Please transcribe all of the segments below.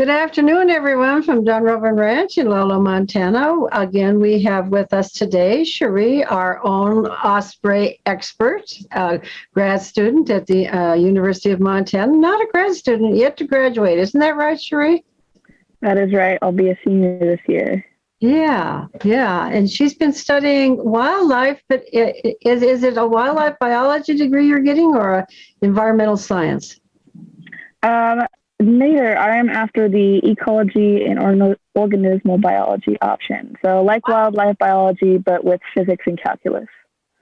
Good afternoon, everyone, from Dunrovin Ranch in Lolo, Montana. Again, we have with us today Cherie, our own Osprey expert, grad student at the University of Montana. Not a grad student, yet to graduate. Isn't that right, Cherie? That is right. I'll be a senior this year. Yeah. And she's been studying wildlife, but is it a wildlife biology degree you're getting or a environmental science? Neither. I am after the ecology and organismal biology option. So like wildlife biology, but with physics and calculus.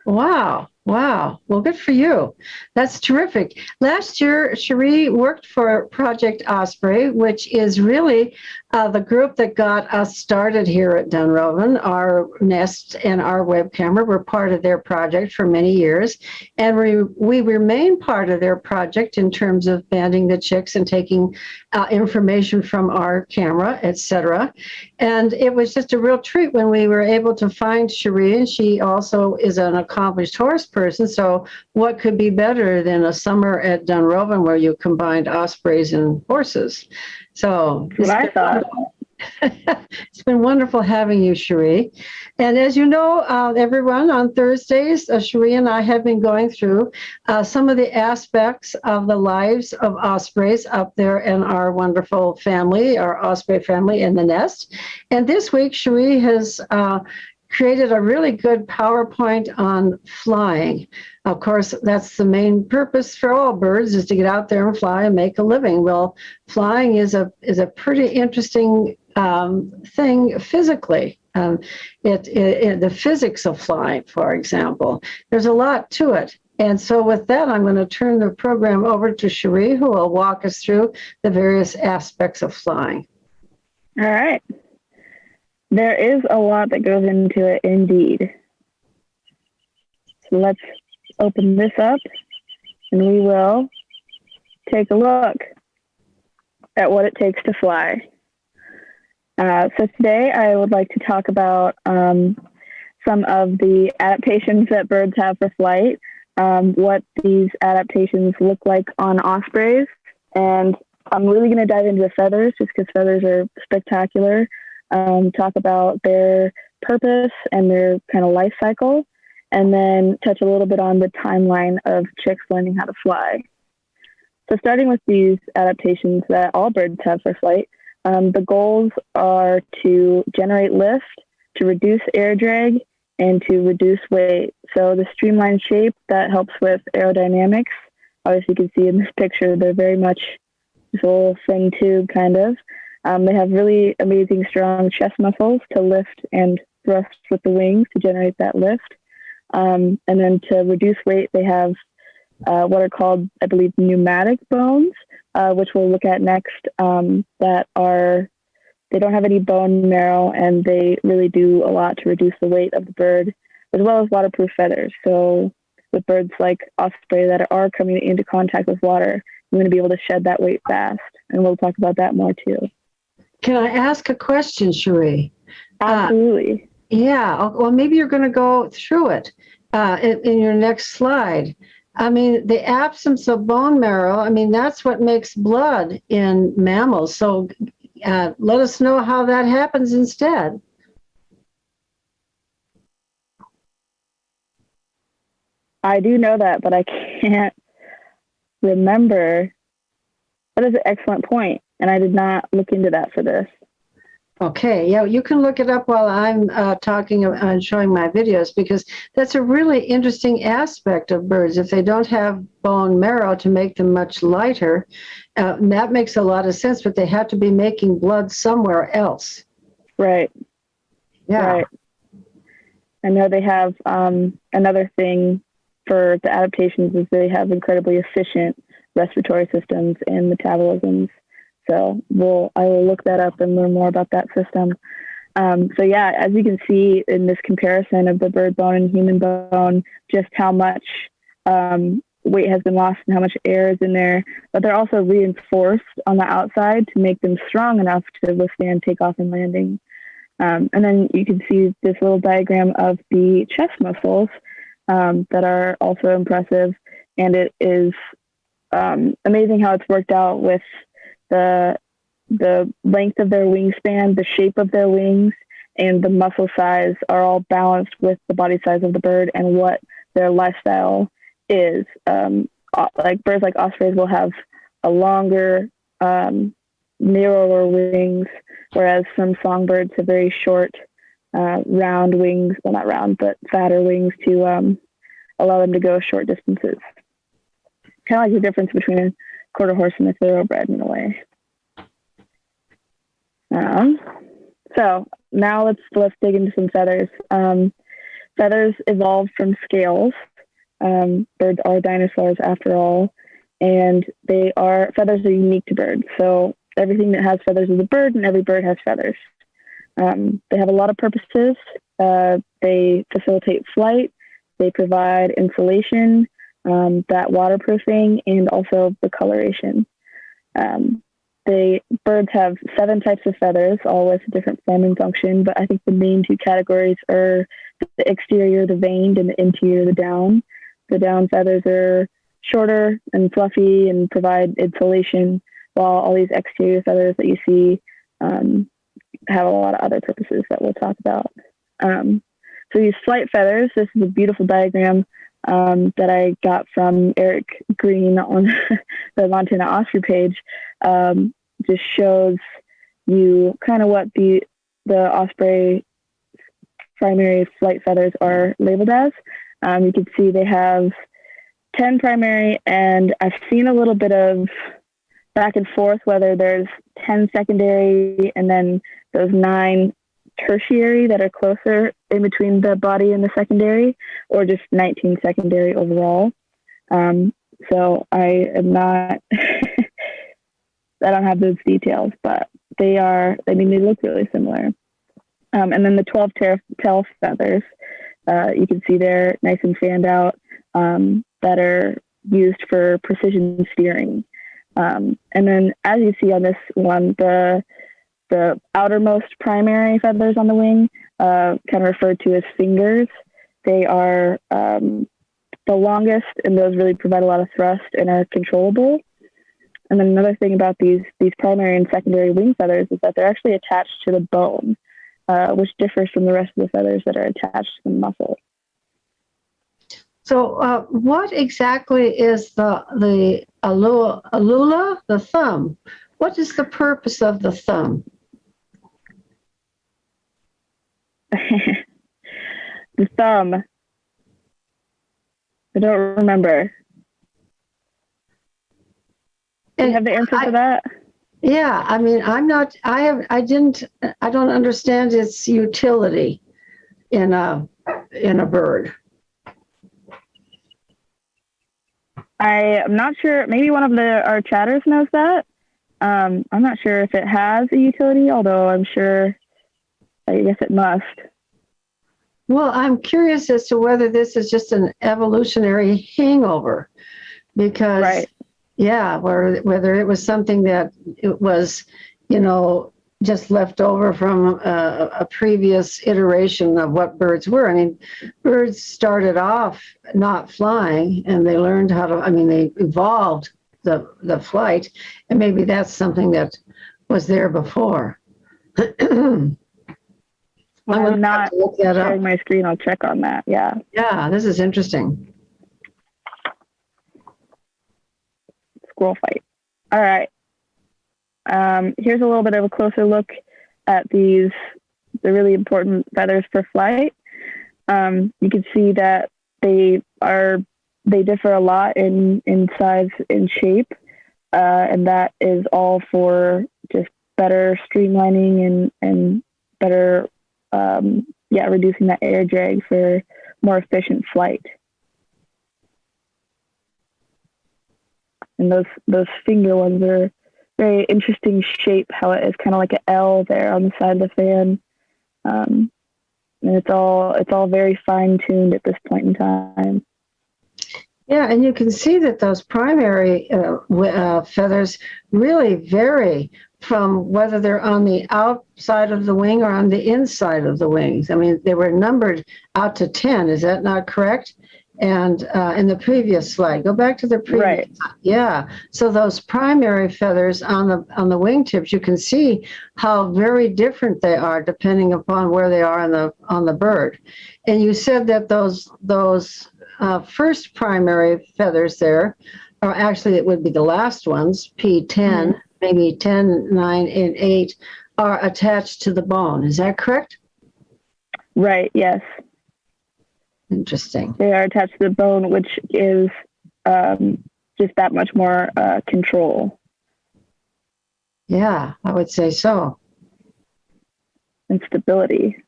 Wow. Well, good for you. That's terrific. Last year, Cherie worked for Project Osprey, which is really the group that got us started here at Dunrovin. Our Nest and our web camera were part of their project for many years. And we remain part of their project in terms of banding the chicks and taking information from our camera, etc. And it was just a real treat when we were able to find Cherie. And she also is an accomplished horse person. So what could be better than a summer at Dunrovin where you combined ospreys and horses? So it's been wonderful having you, Cherie. And as you know, everyone, on Thursdays, Cherie and I have been going through some of the aspects of the lives of ospreys up there in our wonderful family, our osprey family in the nest. And this week, Cherie has created a really good PowerPoint on flying. Of course, that's the main purpose for all birds, is to get out there and fly and make a living. Well, flying is a pretty interesting thing physically. The physics of flying, for example, there's a lot to it. And so with that, I'm going to turn the program over to Cherie, who will walk us through the various aspects of flying. All right. There is a lot that goes into it, indeed. So let's open this up, and we will take a look at what it takes to fly. So today I would like to talk about some of the adaptations that birds have for flight, what these adaptations look like on ospreys, and I'm really going to dive into the feathers just because feathers are spectacular. Talk about their purpose and their kind of life cycle, and then touch a little bit on the timeline of chicks learning how to fly. So starting with these adaptations that all birds have for flight, the goals are to generate lift, to reduce air drag, and to reduce weight. So the streamlined shape, that helps with aerodynamics. Obviously, you can see in this picture, they're very much this little thin tube kind of. They have really amazing, strong chest muscles to lift and thrust with the wings to generate that lift. And then to reduce weight, they have what are called, I believe, pneumatic bones, which we'll look at next, they don't have any bone marrow, and they really do a lot to reduce the weight of the bird, as well as waterproof feathers. So with birds like osprey that are coming into contact with water, you're going to be able to shed that weight fast. And we'll talk about that more too. Can I ask a question, Cherie? Absolutely. Yeah. Well, maybe you're going to go through it in your next slide. I mean, the absence of bone marrow, I mean, that's what makes blood in mammals. So let us know how that happens instead. I do know that, but I can't remember. That is an excellent point, and I did not look into that for this. Okay, yeah, you can look it up while I'm talking and showing my videos, because that's a really interesting aspect of birds. If they don't have bone marrow to make them much lighter, that makes a lot of sense, but they have to be making blood somewhere else. Right. Yeah. Right. I know they have another thing for the adaptations is they have incredibly efficient respiratory systems and metabolisms. So I will look that up and learn more about that system. So yeah, as you can see in this comparison of the bird bone and human bone, just how much weight has been lost and how much air is in there, but they're also reinforced on the outside to make them strong enough to withstand takeoff and landing. And then you can see this little diagram of the chest muscles that are also impressive. And it is amazing how it's worked out with the the length of their wingspan, the shape of their wings, and the muscle size are all balanced with the body size of the bird and what their lifestyle is. Like birds like ospreys will have a longer, narrower wings, whereas some songbirds have very short, round wings. Well, not round, but fatter wings to allow them to go short distances. Kind of like the difference between a quarter horse and a thoroughbred in a way. So now let's dig into some feathers. Feathers evolved from scales. Birds are dinosaurs after all, and feathers are unique to birds. So everything that has feathers is a bird, and every bird has feathers. They have a lot of purposes. They facilitate flight. They provide insulation, that waterproofing, and also the coloration. Birds have 7 types of feathers, all with a different form and function, but I think the main 2 categories are the exterior, the veined, and the interior, the down. The down feathers are shorter and fluffy and provide insulation, while all these exterior feathers that you see have a lot of other purposes that we'll talk about. So these flight feathers, this is a beautiful diagram that I got from Eric Green on the Montana Osprey page. Just shows you kind of what the osprey primary flight feathers are labeled as. You can see they have 10 primary, and I've seen a little bit of back and forth whether there's 10 secondary and then those 9 tertiary that are closer in between the body and the secondary, or just 19 secondary overall. So I am not, I don't have those details, but they look really similar. And then the 12 tail feathers, you can see they're nice and fanned out, that are used for precision steering. And then as you see on this one, the outermost primary feathers on the wing, kind of referred to as fingers. They are the longest, and those really provide a lot of thrust and are controllable. And then another thing about these primary and secondary wing feathers is that they're actually attached to the bone, which differs from the rest of the feathers that are attached to the muscle. So what exactly is the alula, the thumb? What is the purpose of the thumb? The thumb. I don't remember. Do you have the answer to that? Yeah, I mean, I don't understand its utility in a bird. I'm not sure. Maybe one of our chatters knows that. I'm not sure if it has a utility, although I'm sure, I guess it must. Well, I'm curious as to whether this is just an evolutionary hangover, because, right. Yeah, whether it was something that it was, just left over from a previous iteration of what birds were. I mean, birds started off not flying, and they learned they evolved the flight, and maybe that's something that was there before. I'm not sharing my screen. I'll check on that. Yeah. Yeah, this is interesting. Squirrel fight. All right. Here's a little bit of a closer look at the really important feathers for flight. You can see that they differ a lot in size and shape, and that is all for just better streamlining and better, reducing that air drag for more efficient flight. And those finger ones are very interesting shape, how it is kind of like an L there on the side of the fan. And it's all very fine-tuned at this point in time. Yeah, and you can see that those primary feathers really vary from whether they're on the outside of the wing or on the inside of the wings. I mean, they were numbered out to 10. Is that not correct? And in the previous slide, go back to the previous. Right. Yeah. So those primary feathers on the wingtips, you can see how very different they are depending upon where they are on the bird. And you said that those first primary feathers there, or actually it would be the last ones, P10, maybe 10, 9, and 8, are attached to the bone. Is that correct? Right. Yes. Interesting. They are attached to the bone, which is just that much more control. Yeah, I would say so. And stability.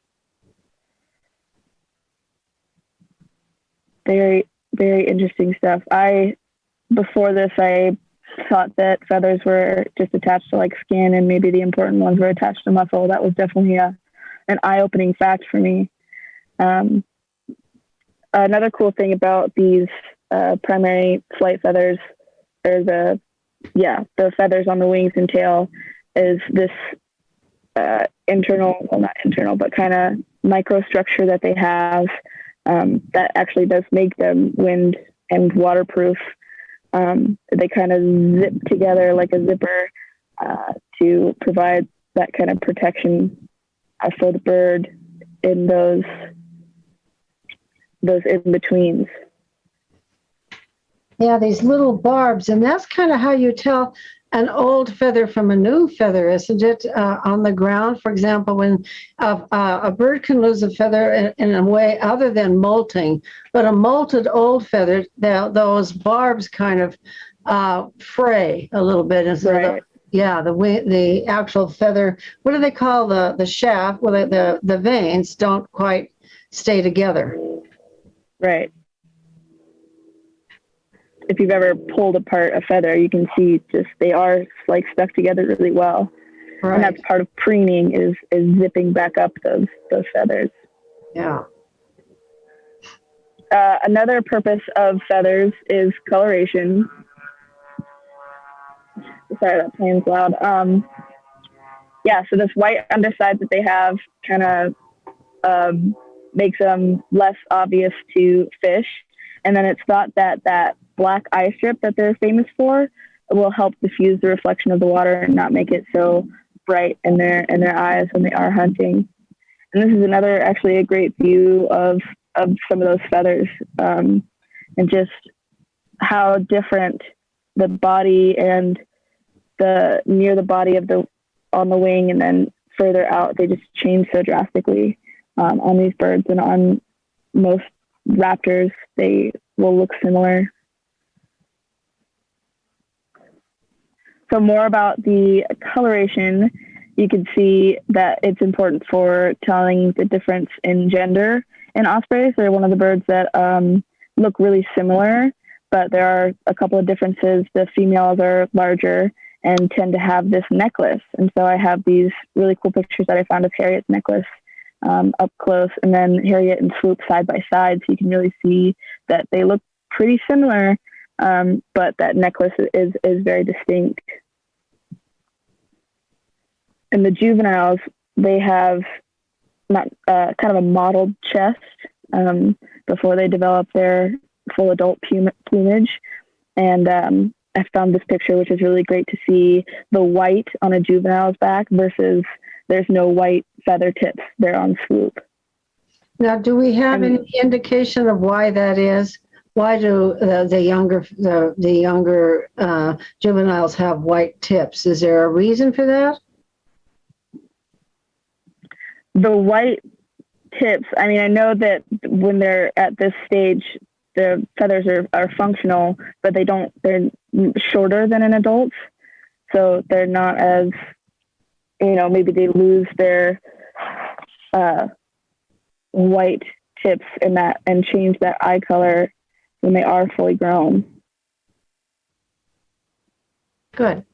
Very, very interesting stuff. Before this, I thought that feathers were just attached to like skin and maybe the important ones were attached to muscle. That was definitely an eye-opening fact for me. Another cool thing about these primary flight feathers, or the feathers on the wings and tail, is this internal, well, not internal, but kind of microstructure that they have that actually does make them wind and waterproof. They kind of zip together like a zipper to provide that kind of protection for the bird in those in-betweens. Yeah, these little barbs, and that's kind of how you tell an old feather from a new feather, isn't it? On the ground, for example, when a bird can lose a feather in a way other than molting, but a molted old feather, those barbs kind of fray a little bit, and so Right. the actual feather, what do they call the shaft? Well, the veins don't quite stay together. Right. If you've ever pulled apart a feather, you can see just they are like stuck together really well. Right. And that's part of preening is zipping back up those feathers. Yeah. Another purpose of feathers is coloration. Sorry, that plane's loud. So this white underside that they have kind of makes them less obvious to fish. And then it's thought that black eye strip that they're famous for will help diffuse the reflection of the water and not make it so bright in their eyes when they are hunting. And this is another, actually, a great view of some of those feathers and just how different the body and near the body on the wing and then further out, they just change so drastically on these birds, and on most raptors, they will look similar. So more about the coloration, you can see that it's important for telling the difference in gender in ospreys. They're one of the birds that look really similar, but there are a couple of differences. The females are larger and tend to have this necklace. And so I have these really cool pictures that I found of Harriet's necklace up close, and then Harriet and Swoop side by side. So you can really see that they look pretty similar, but that necklace is very distinct. And the juveniles, they have not kind of a mottled chest before they develop their full adult plumage. And I found this picture, which is really great to see the white on a juvenile's back versus there's no white feather tips there on Swoop. Now, do we have any indication of why that is? Why do the younger juveniles have white tips? Is there a reason for that? The white tips, I mean, I know that when they're at this stage, the feathers are functional, but they're shorter than an adult. So they're not as, maybe they lose their white tips and change that eye color when they are fully grown. Good.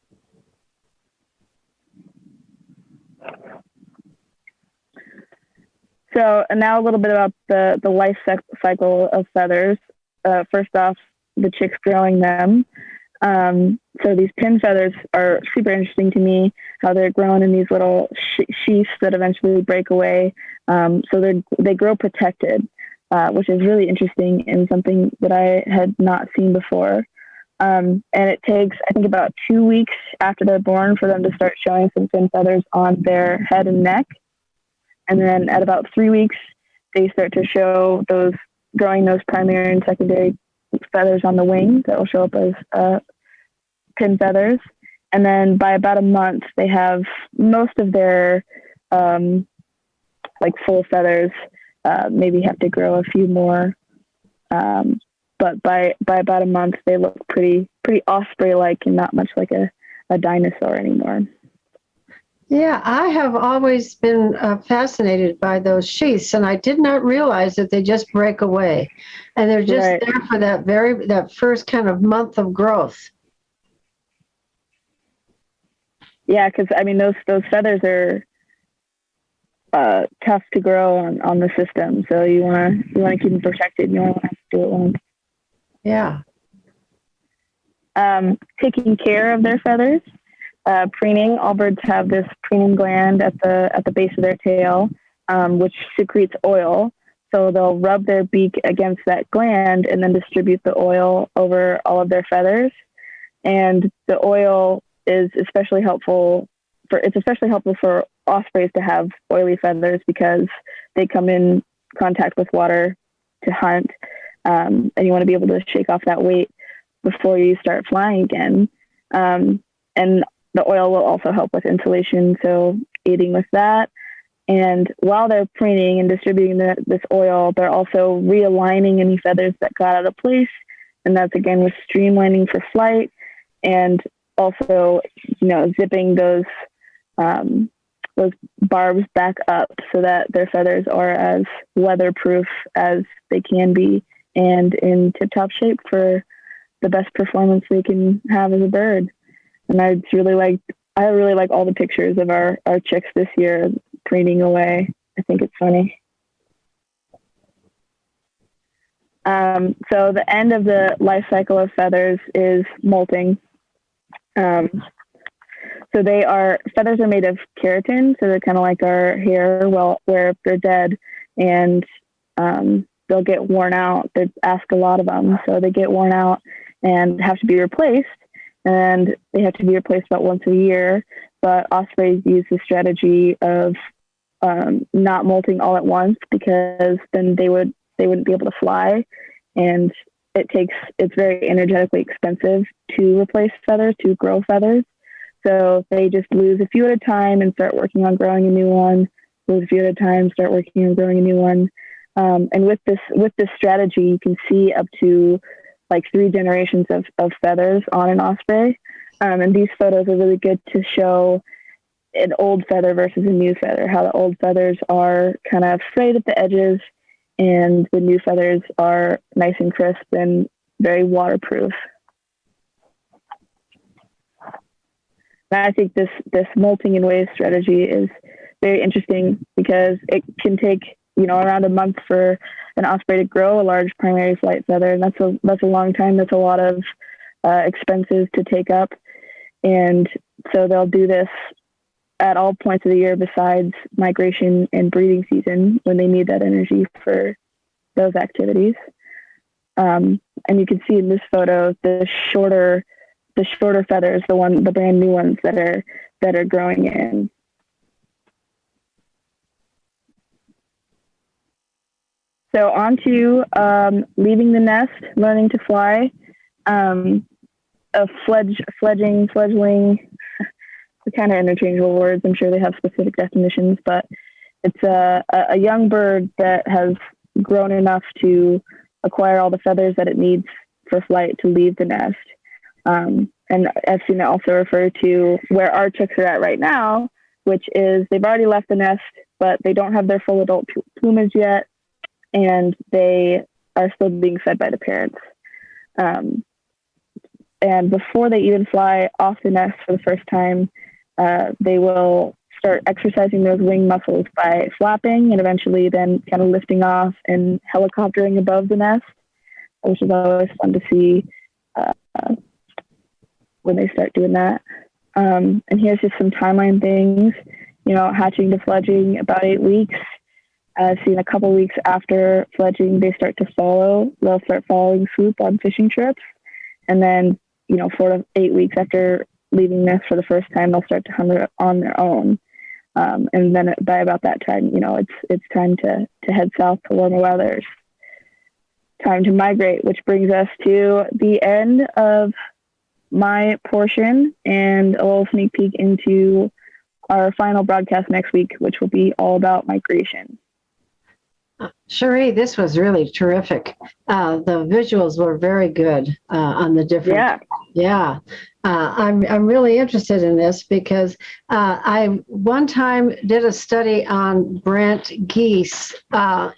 So and now a little bit about the life cycle of feathers. First off, the chicks growing them. So these pin feathers are super interesting to me, how they're grown in these little sheaths that eventually break away. So they grow protected. which is really interesting and something that I had not seen before. And it takes, I think, about 2 weeks after they're born for them to start showing some fin feathers on their head and neck. And then at about 3 weeks, they start to show growing those primary and secondary feathers on the wing that will show up as pin feathers. And then by about a month, they have most of their full feathers. Maybe have to grow a few more. But by about a month, they look pretty osprey-like and not much like a dinosaur anymore. Yeah, I have always been fascinated by those sheaths, and I did not realize that they just break away, and they're just there for that first kind of month of growth. Yeah, because I mean those feathers are tough to grow on the system, so you want to keep them protected. You don't want to have to do it once. Yeah. Taking care of their feathers. Preening. All birds have this preening gland at the base of their tail, which secretes oil. So they'll rub their beak against that gland and then distribute the oil over all of their feathers. And the oil is especially helpful for ospreys to have oily feathers because they come in contact with water to hunt, and you want to be able to shake off that weight before you start flying again. And the oil will also help with insulation, so aiding with that. And while they're preening and distributing this oil, they're also realigning any feathers that got out of place, and that's again with streamlining for flight, and also zipping those barbs back up so that their feathers are as weatherproof as they can be and in tip-top shape for the best performance they can have as a bird. And I really like all the pictures of our chicks this year preening away. I think it's funny. So the end of the life cycle of feathers is molting. So feathers are made of keratin, so they're kind of like our hair, where they're dead and they'll get worn out. They ask a lot of them, so they get worn out and have to be replaced. And they have to be replaced about once a year. But ospreys use the strategy of not molting all at once, because then they wouldn't be able to fly, and it's very energetically expensive to replace feathers, to grow feathers. So they just lose a few at a time and start working on growing a new one. Lose a few at a time, start working on growing a new one. And with this strategy, you can see up to like 3 generations of feathers on an osprey. And these photos are really good to show an old feather versus a new feather, how the old feathers are kind of frayed at the edges and the new feathers are nice and crisp and very waterproof. And I think this molting in waves strategy is very interesting because it can take around a month for an osprey to grow a large primary flight feather, and that's a long time. That's a lot of expenses to take up, and so they'll do this at all points of the year besides migration and breeding season, when they need that energy for those activities. And you can see in this photo the shorter feathers, the brand new ones that are growing in. So on to leaving the nest, learning to fly, fledgling, the kind of interchangeable words. I'm sure they have specific definitions, but it's a young bird that has grown enough to acquire all the feathers that it needs for flight to leave the nest. And I've seen it also refer to where our chicks are at right now, which is they've already left the nest, but they don't have their full adult plumage yet, and they are still being fed by the parents. And before they even fly off the nest for the first time, they will start exercising those wing muscles by flapping and eventually then kind of lifting off and helicoptering above the nest, which is always fun to see when they start doing that. And here's just some timeline things, hatching to fledging, about 8 weeks. seen a couple weeks after fledging, they start to follow. They'll start following swoop on fishing trips, and then 4 to 8 weeks after leaving nest for the first time, they'll start to hunt on their own. And then by about that time, it's time to head south to warmer weather. Time to migrate, which brings us to the end of my portion and a little sneak peek into our final broadcast next week, which will be all about migration. Cherie, this was really terrific. The visuals were very good on the different. Yeah. I'm really interested in this because I one time did a study on brant geese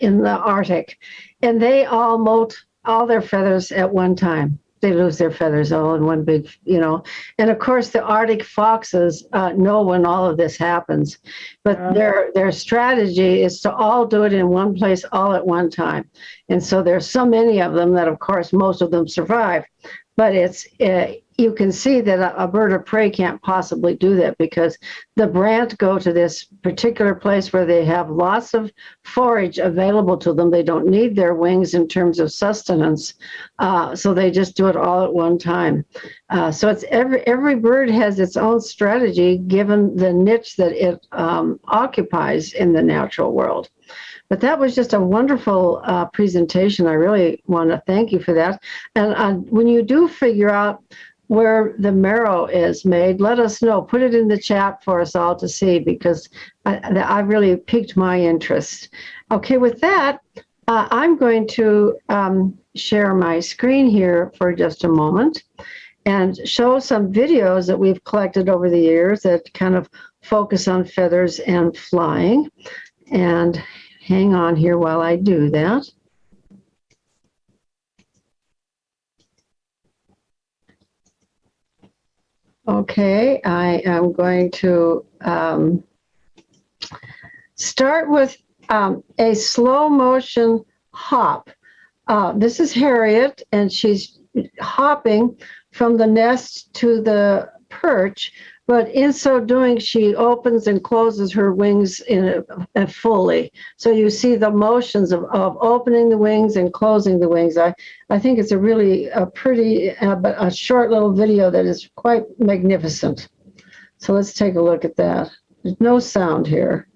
in the Arctic, and they all molt all their feathers at one time. They lose their feathers all in one big, And of course, the Arctic foxes know when all of this happens, but their strategy is to all do it in one place all at one time. And so there's so many of them that, of course, most of them survive. But you can see that a bird of prey can't possibly do that because the brant go to this particular place where they have lots of forage available to them. They don't need their wings in terms of sustenance, so they just do it all at one time. So it's every bird has its own strategy given the niche that it occupies in the natural world. But that was just a wonderful presentation. I really want to thank you for that. And when you do figure out where the marrow is made, let us know. Put it in the chat for us all to see because I really piqued my interest. Okay, with that, I'm going to share my screen here for just a moment and show some videos that we've collected over the years that kind of focus on feathers and flying. And hang on here while I do that. Okay, I am going to start with a slow motion hop. This is Harriet, and she's hopping from the nest to the perch, but in so doing, she opens and closes her wings fully. So you see the motions of opening the wings and closing the wings. I think it's a pretty, but a short little video that is quite magnificent. So let's take a look at that. There's no sound here.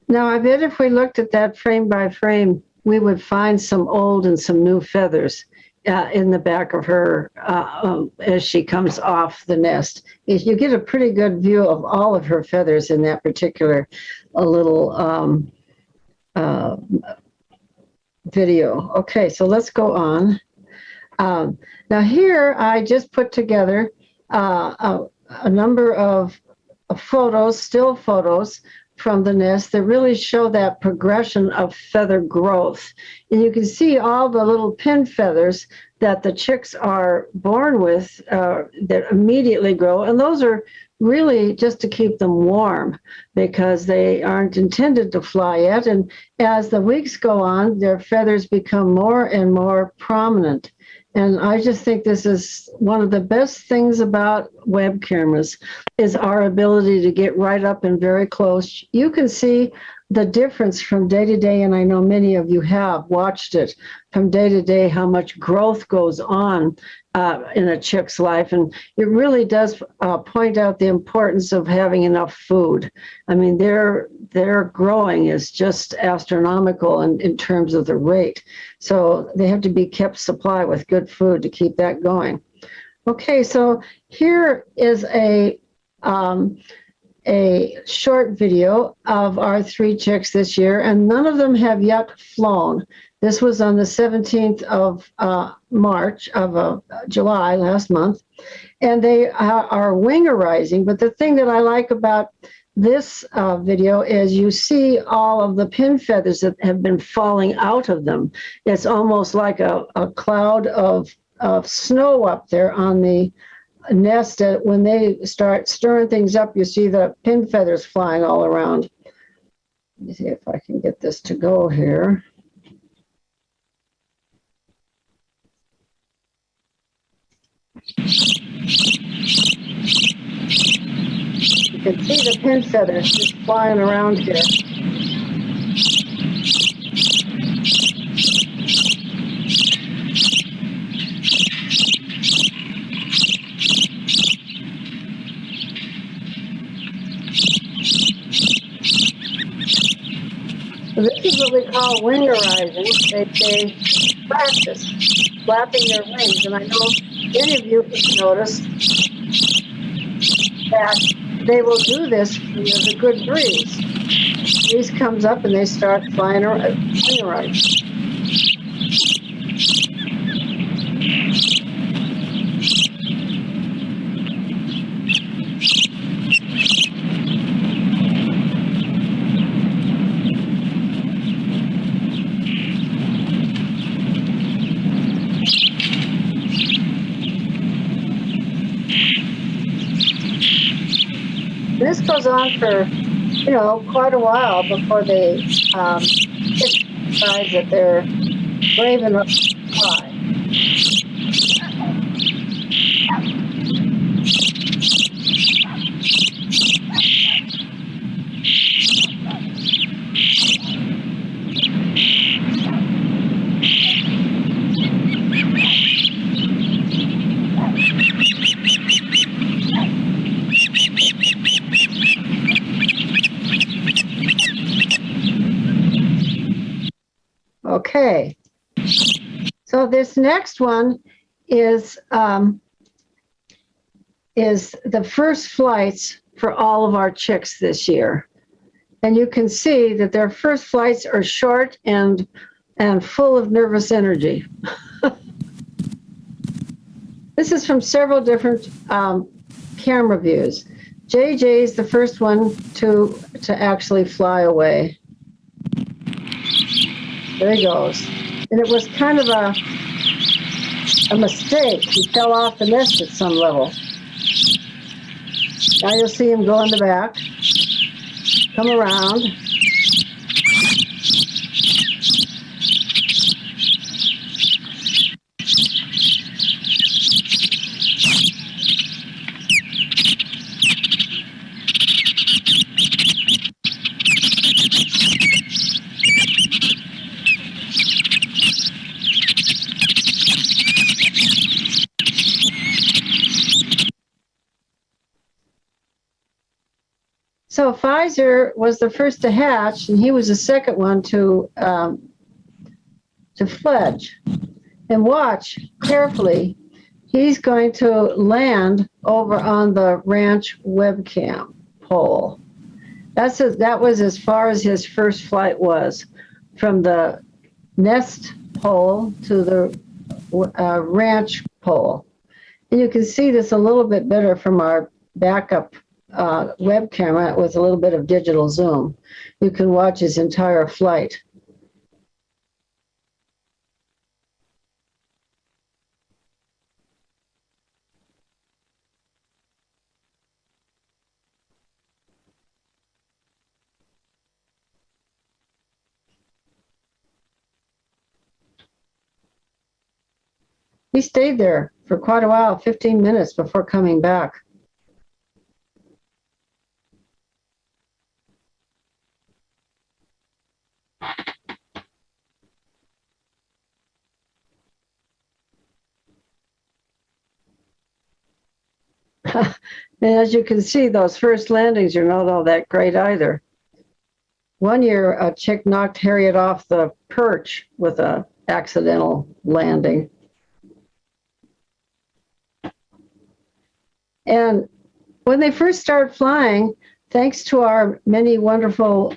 Now, I bet if we looked at that frame by frame, we would find some old and some new feathers in the back of her as she comes off the nest. If you get a pretty good view of all of her feathers in that particular little video. Okay, so let's go on. Now here, I just put together a number of photos, still photos, from the nest that really show that progression of feather growth. And you can see all the little pin feathers that the chicks are born with that immediately grow. And those are really just to keep them warm because they aren't intended to fly yet. And as the weeks go on, their feathers become more and more prominent. And I just think this is one of the best things about web cameras is our ability to get right up and very close. You can see the difference from day to day, and I know many of you have watched it from day to day, how much growth goes on in a chick's life. And it really does point out the importance of having enough food. I mean, their growing is just astronomical in terms of the rate. So they have to be kept supplied with good food to keep that going. Okay, so here is a a short video of our 3 chicks this year, and none of them have yet flown. This was on the 17th of July, last month, and they are wingerizing. But the thing that I like about this video is you see all of the pin feathers that have been falling out of them. It's almost like a cloud of snow up there on the nest. When they start stirring things up, you see the pin feathers flying all around. Let me see if I can get this to go here. You can see the pin feathers just flying around here. This is what we call wingerizing. They practice flapping their wings, and I know many of you have noticed that they will do this when there's a good breeze. The breeze comes up and they start flying around, wingerizing. This goes on for, quite a while before they decide that they're brave enough to fly. Okay, so this next one is the first flights for all of our chicks this year. And you can see that their first flights are short and full of nervous energy. This is from several different camera views. JJ is the first one to actually fly away. There he goes. And it was kind of a mistake. He fell off the nest at some level. Now you'll see him go in the back, come around. So Pfizer was the first to hatch, and he was the second one to Fledge. And watch carefully. He's going to land over on the ranch webcam pole. That was as far as his first flight was, from the nest pole to the ranch pole. And you can see this a little bit better from our backup web camera with a little bit of digital zoom. You can watch his entire flight. He stayed there for quite a while, 15 minutes before coming back. And as you can see, those first landings are not all that great either. One year, a chick knocked Harriet off the perch with an accidental landing. And when they first start flying, thanks to our many wonderful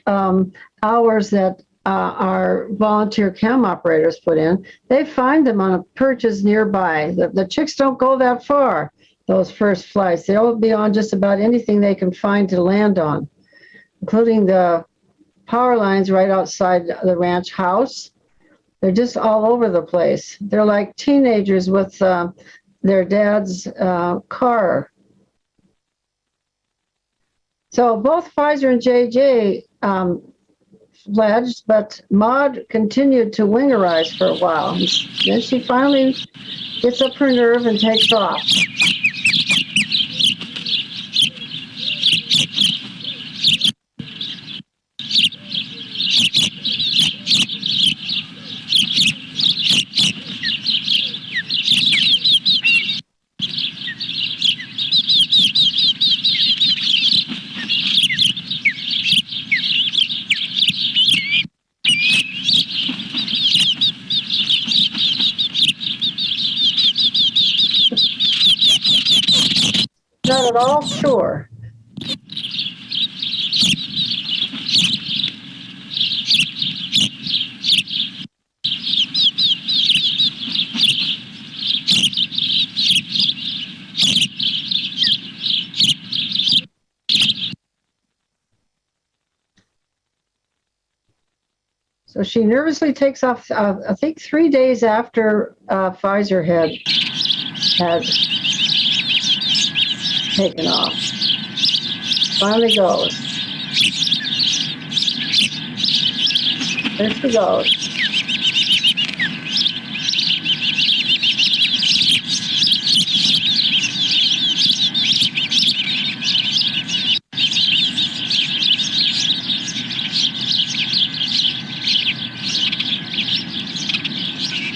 hours that our volunteer cam operators put in, they find them on perches nearby. The chicks don't go that far, those first flights. They'll be on just about anything they can find to land on, including the power lines right outside the ranch house. They're just all over the place. They're like teenagers with their dad's car. So both Pfizer and JJ fledged, but Maud continued to wingerize for a while. Then she finally gets up her nerve and takes off. Not at all sure. So she nervously takes off, I think 3 days after Pfizer had taken off. Finally goes. There she goes.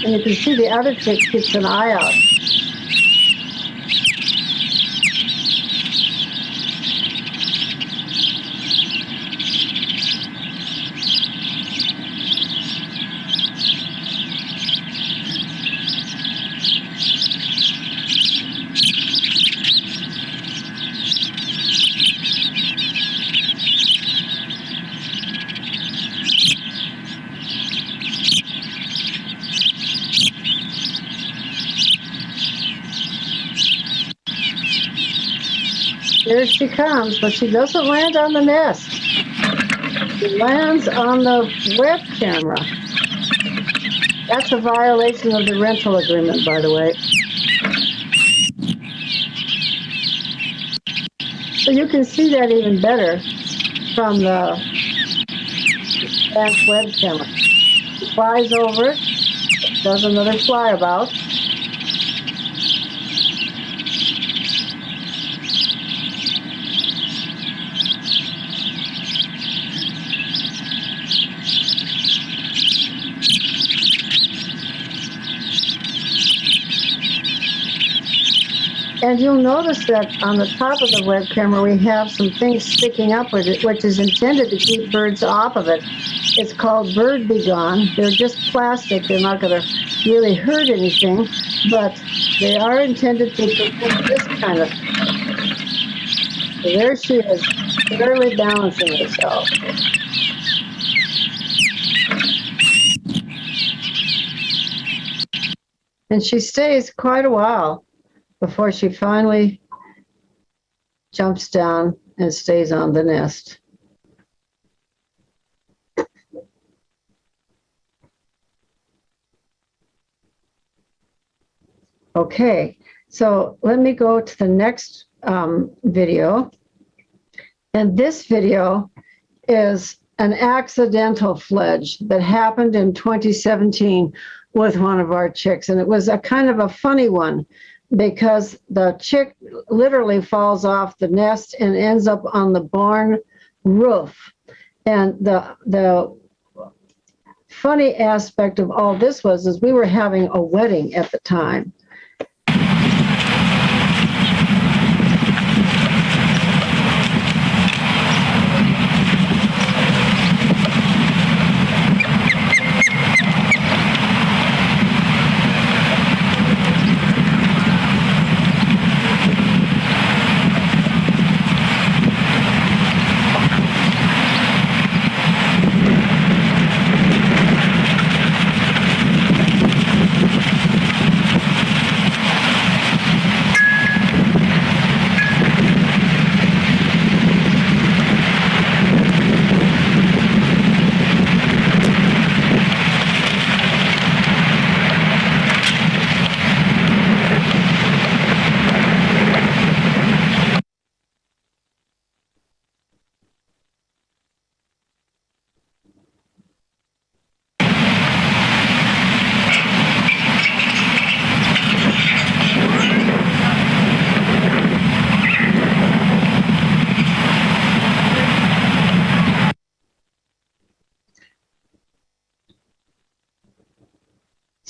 And you can see the other chick keeps an eye out. Here she comes, but she doesn't land on the nest. She lands on the web camera. That's a violation of the rental agreement, by the way. So you can see that even better from the advanced web camera. She flies over, does another flyabout. And you'll notice that on the top of the web camera, we have some things sticking up with it, which is intended to keep birds off of it. It's called Bird Be Gone. They're just plastic. They're not going to really hurt anything, but they are intended to prevent this kind of thing. So there she is, barely balancing herself. And she stays quite a while before she finally jumps down and stays on the nest. Okay, so let me go to the next video. And this video is an accidental fledge that happened in 2017 with one of our chicks. And it was a kind of a funny one, because the chick literally falls off the nest and ends up on the barn roof. And the funny aspect of all this is we were having a wedding at the time.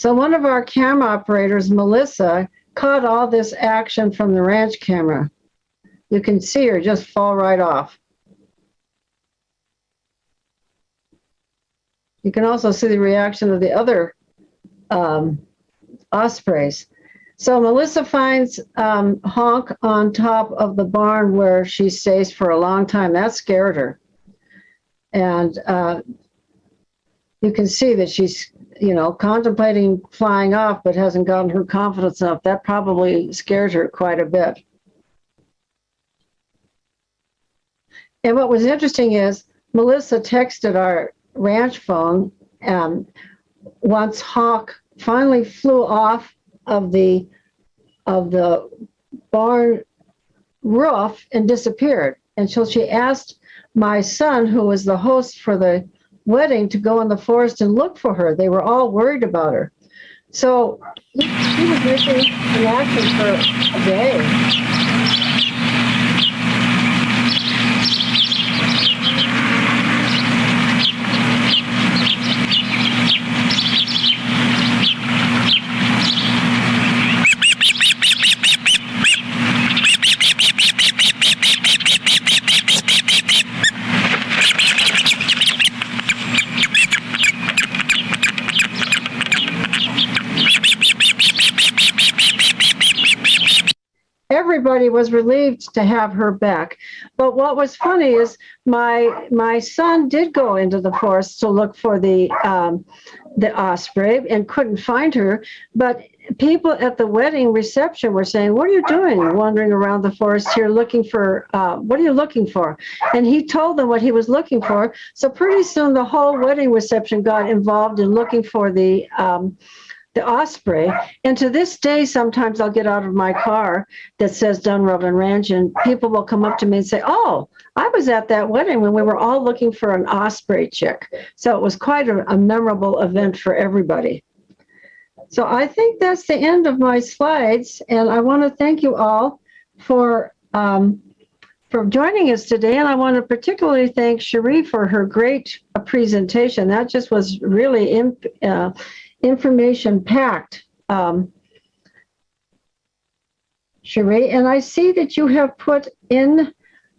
So one of our camera operators, Melissa, caught all this action from the ranch camera. You can see her just fall right off. You can also see the reaction of the other ospreys. So Melissa finds Honk on top of the barn where she stays for a long time. That scared her. And you can see that she's, contemplating flying off, but hasn't gotten her confidence up. That probably scared her quite a bit. And what was interesting is Melissa texted our ranch phone once Honk finally flew off of the barn roof and disappeared. And so she asked my son, who was the host for the wedding, to go in the forest and look for her. They were all worried about her. So he was missing in action for a day. Everybody was relieved to have her back. But what was funny is my son did go into the forest to look for the osprey and couldn't find her. But people at the wedding reception were saying, "What are you doing wandering around the forest here looking for, what are you looking for?" And he told them what he was looking for. So pretty soon the whole wedding reception got involved in looking for the osprey. And to this day, sometimes I'll get out of my car that says Dunrobin Ranch, and people will come up to me and say, "Oh, I was at that wedding when we were all looking for an osprey chick." So it was quite a memorable event for everybody. So I think that's the end of my slides, and I want to thank you all for joining us today. And I want to particularly thank Cherie for her great presentation. That just was really information packed, Cherie. And I see that you have put in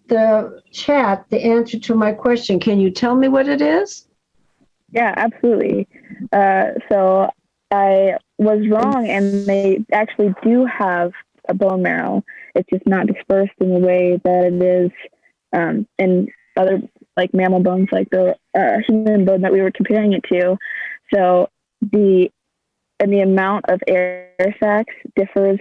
the chat the answer to my question. Can you tell me what it is? Yeah, absolutely. So I was wrong, and they actually do have a bone marrow. It's just not dispersed in the way that it is in other like mammal bones, like the human bone that we were comparing it to. So the amount of air sacs differs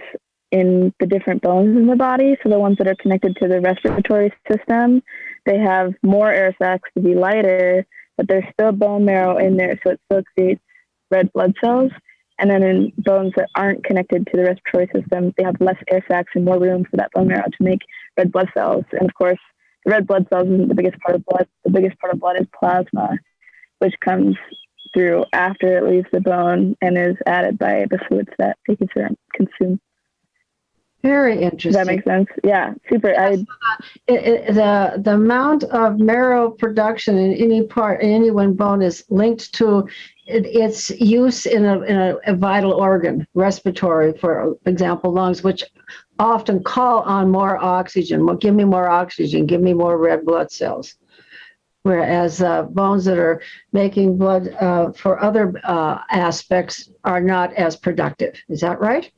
in the different bones in the body. So the ones that are connected to the respiratory system, they have more air sacs to be lighter, but there's still bone marrow in there, so it still creates red blood cells. And then in bones that aren't connected to the respiratory system, they have less air sacs and more room for that bone marrow to make red blood cells. And of course, the red blood cells isn't the biggest part of blood. The biggest part of blood is plasma, which comes through after it leaves the bone and is added by the fluids that they consume. Very interesting. Does that make sense? Yeah, super. The amount of marrow production in any one bone is linked to its use in a vital organ, respiratory, for example, lungs, which often call on more oxygen. Well, give me more oxygen, give me more red blood cells. Whereas bones that are making blood for other aspects are not as productive. Is that right?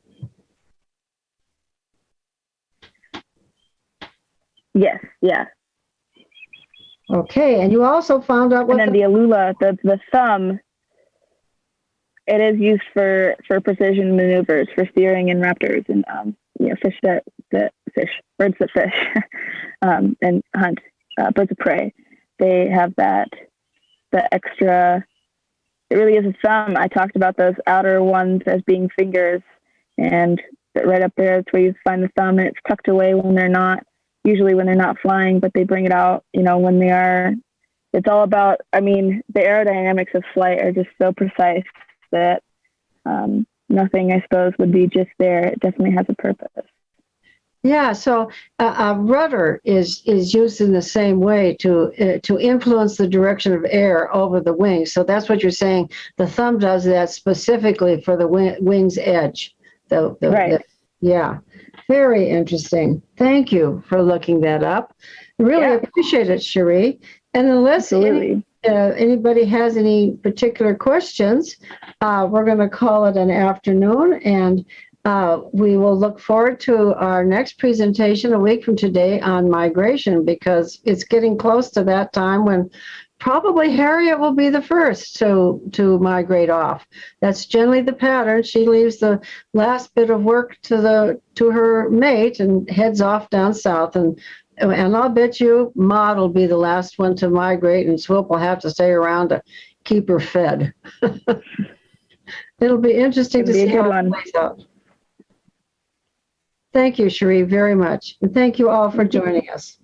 Yes, yeah. Okay, and you also found out what. And then the allula, the thumb, it is used for precision maneuvers, for steering in raptors and birds that fish and hunt, birds of prey. They have the extra. It really is a thumb. I talked about those outer ones as being fingers, and right up there, that's where you find the thumb, and it's tucked away usually when they're not flying, but they bring it out, when they are. It's all about, the aerodynamics of flight are just so precise that nothing, I suppose, would be just there. It definitely has a purpose. Yeah, so a rudder is used in the same way to influence the direction of air over the wings. So that's what you're saying. The thumb does that specifically for the wing's edge. Right. Yeah, very interesting. Thank you for looking that up. Really Yeah. appreciate it, Cherie. And unless Absolutely. anybody has any particular questions, we're going to call it an afternoon, and we will look forward to our next presentation a week from today on migration, because it's getting close to that time when probably Harriet will be the first to migrate off. That's generally the pattern. She leaves the last bit of work to her mate and heads off down south. And I'll bet you Maud will be the last one to migrate, and Swoop will have to stay around to keep her fed. It'll be interesting It'll to be a see good how one. it plays out. Thank you, Cherie, very much. And thank you all for joining us.